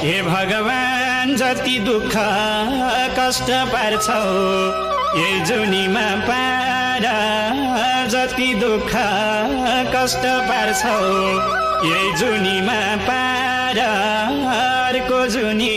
हे भगवान जति दुःख कष्ट पार्छौ यही जुनीमा पार जति दुःख कष्ट पार्छौ यही जुनीमा पार अर्को जुनी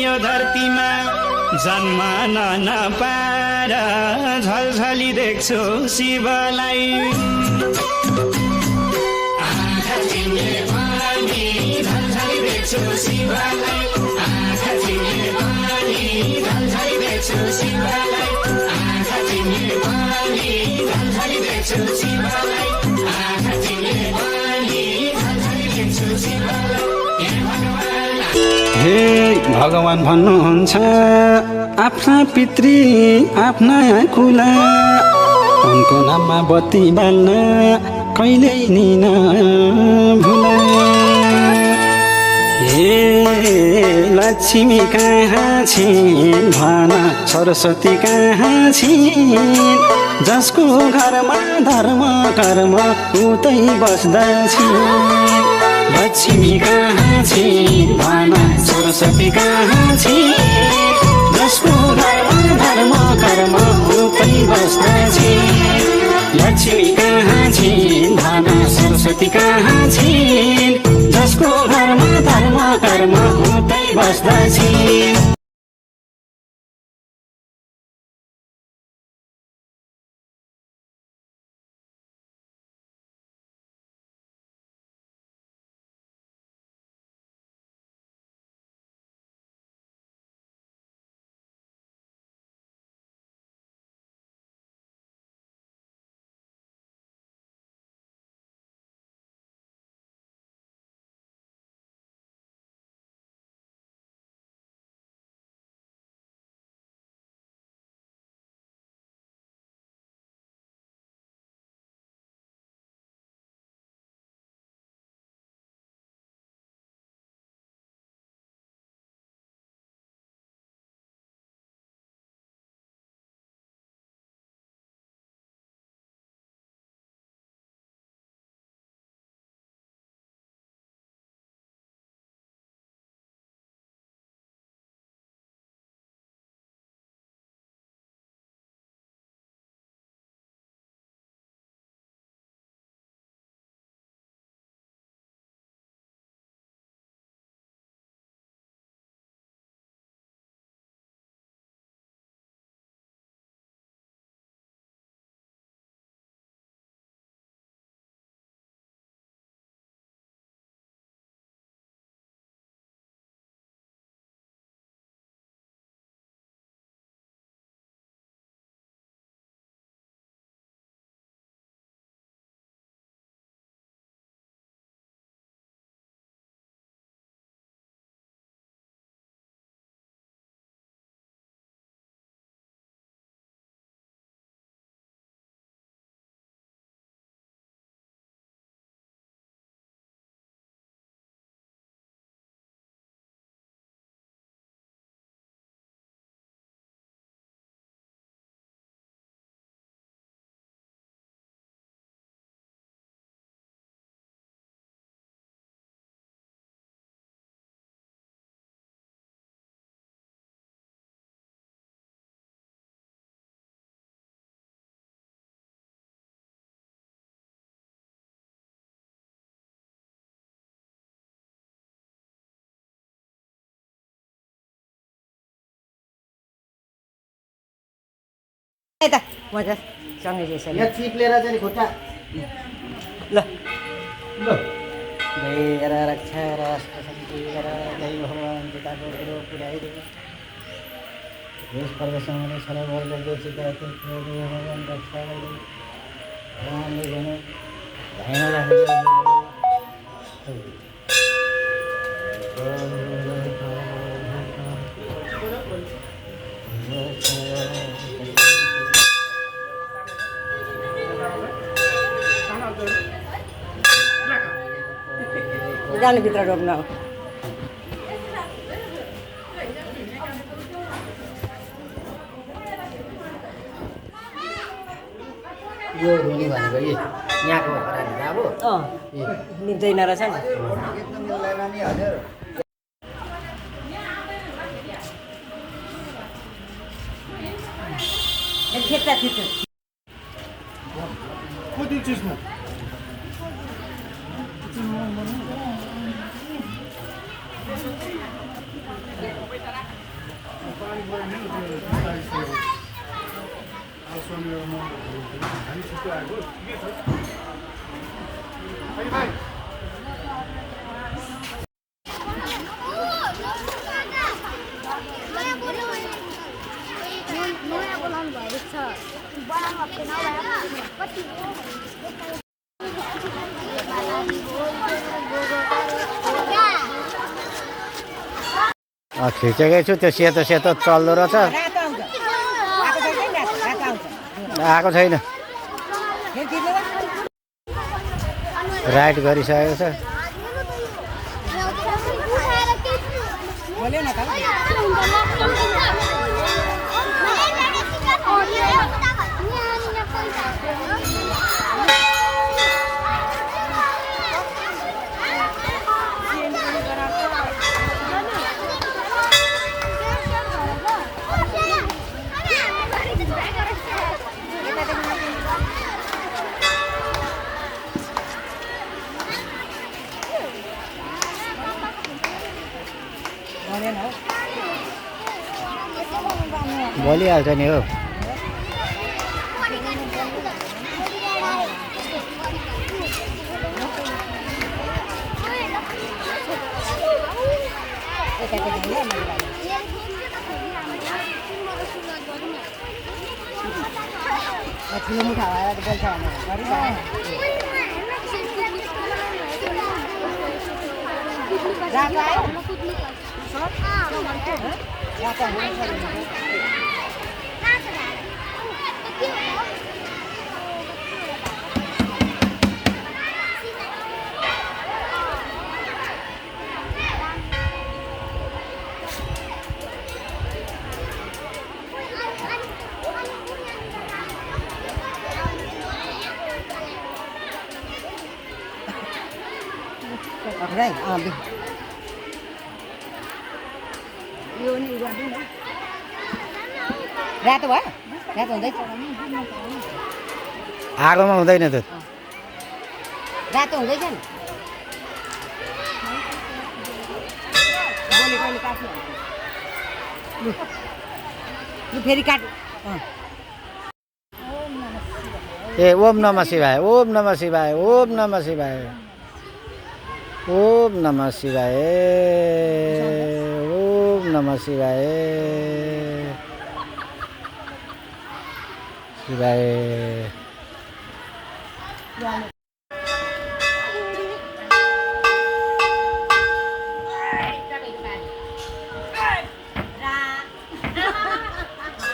यो धरतीमा जन्म नपार झलझली देख्छु शिवलाई आँखा चिम्ले पनि झलझली देख्छु शिवलाई आँखा चिम्ले पनि झलझली देख्छु शिवलाई आँखा चिम्ले पनि झलझली देख्छु शिवलाई आँखा चिम्ले पनि झलझली देख्छु शिवलाई हे भगवान भन्नुहुन्छ आफ्ना पितृ आफ्ना खुला उनको नाममा बत्ती बाल्न कहिल्यै नि नभुला हे लक्ष्मी कहाँ छिन् भन सरस्वती कहाँ छिन् जसको घरमा धर्म कर्म उतै बस्दछिन् लक्ष्मी कहाँ छिन् भन सरस्वती कहाँ छिन् जसको धर्म कर्म उतै बस्दछिन् लक्ष्मी कहाँ छिन् भन सरस्वती कहाँ छिन् जसको घरमा धर्म कर्म उतै बस्दछिन् यता मजा सँगै रहेछ यहाँ चिप्लेर चाहिँ खुट्टा ल ल गएर रक्षा र शान्ति गर जय भगवान पिताको गुरु पुऱ्याइदिनु देश प्रदेशमा सबै वर्गले चिता भगवान रक्षा गरिदिनु भगवानले भने ध्यान राख्नु जानु भित्र रोप्न हो यो रुनी भनेको यहाँको अब निप्दैन रहेछ नि एकदम मिल्दैन नि हजुर खेच्दा खिच्नु कति चिजमा नयाँ बोलाउनु भएको छ बनाउनु भएको नभए कति खिचेकै छु त्यो सेतो सेतो चल्दो रहेछ रातो आउँछ रातो आउँछ आएको छैन फेरि खिच्नु राइट गरिसकेको छ बोल्यो न त बोल्यो न हौ बोलिहाल्छ नि हो ठुलो मुठा भएर बोल्छ भनेर रातो आयो रातो Right, यो नि गर्दैन रातो भयो रातो हुँदैछ आगोमा हुँदैन त रातो हुँदैछ नि बोले कहिले काट्नु लु फेरि काट ए ओम नमः शिवाय ओम नमः शिवाय ओम नमः शिवाय ओम नमः शिवाय ओम नमः शिवाय शिवाय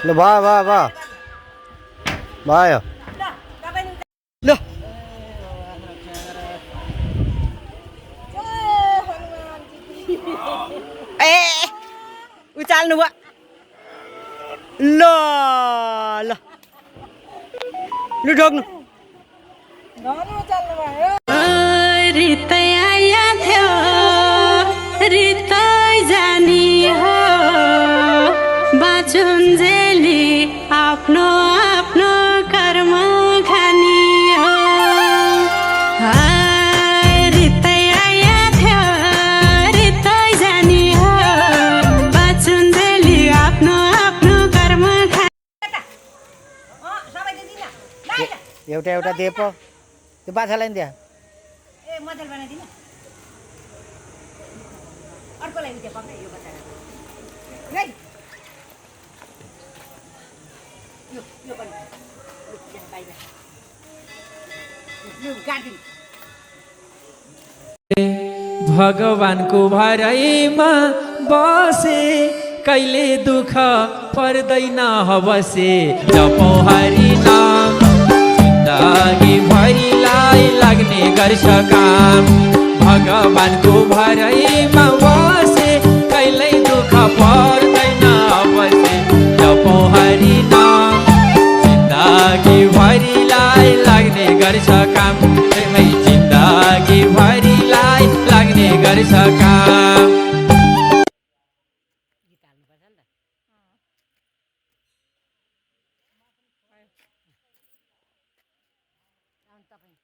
ल भयो भयो भयो भयो ल ए उचाल्नु भयो ल ल लु ढोक्नु रितै आया थियो रितै जानी हो बाँचुन्जेली आफ्नो आफ्नो कर्म खानी हो रितै आया थियो रितै जानी हो बाँचुन्जेली आफ्नो आफ्नो कर्म खानी एउटा एउटा दिए पो त्यो बाछालाई नि त्यहाँ ए मजाले बनाइदिनु अर्कोलाई उयो पक्राइ यो बचाएर यो पनि बाहिर यो काटिदिनु भगवानको भराइमा बसे कहिले दुःख पर्दैन हवसे जपौँ हरि नाम जिन्दगी भरिलाई लाग्ने गर्छ काम भगवानको भराइमा बसे कहिले दुःख पर्दैन हवसे जपौँ हरि नाम जिन्दगी भरिलाई लाग्ने गर्छ काम जिन्दगी भरिलाई लाग्ने गर्छ काम तपाईँ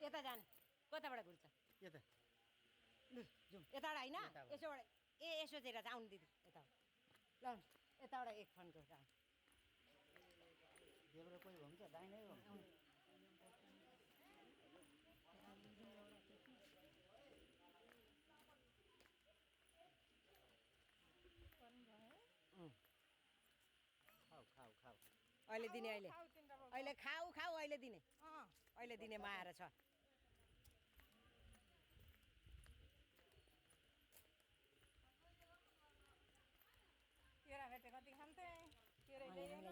यता जाने कताबाट घुर्छ यता लु जाउँ यताबाट होइन यताबाट। यसोबाट यसो चाहिँ रहेछ आउनु दिदी यता ल यताबाट एक फन्को देब्रो कोही हुन्छ दाहिनै हुन्छ खाऊ खाऊ खाऊ अहिले दिने अहिले खाऊ खाऊ अहिले दिने माएर छ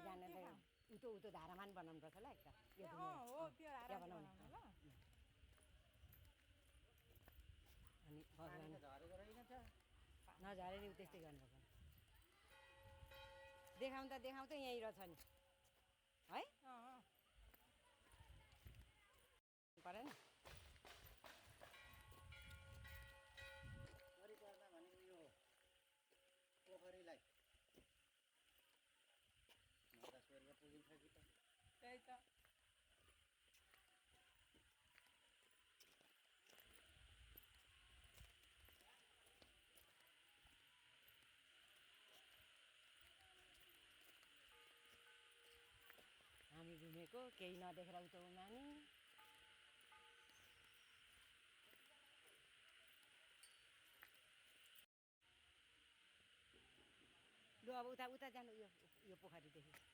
जाने उतो धारामान बनाउनु पर्छ ल एकता त्यो बनाउनु अनि भगवान् झरेको रहेछ नझरे नि त्यस्तै गर्नुपर्छ देखाउँ त यहीँ रहेछ नि है परेन परिपर्दा भनेको यो पोखरीलाई माता स्वर्ग पुगिन्छ कि त त्यही त हामी घुमेको केही नदेखेर उता उमानी लु अब उता जानु यो पोखरीदेखि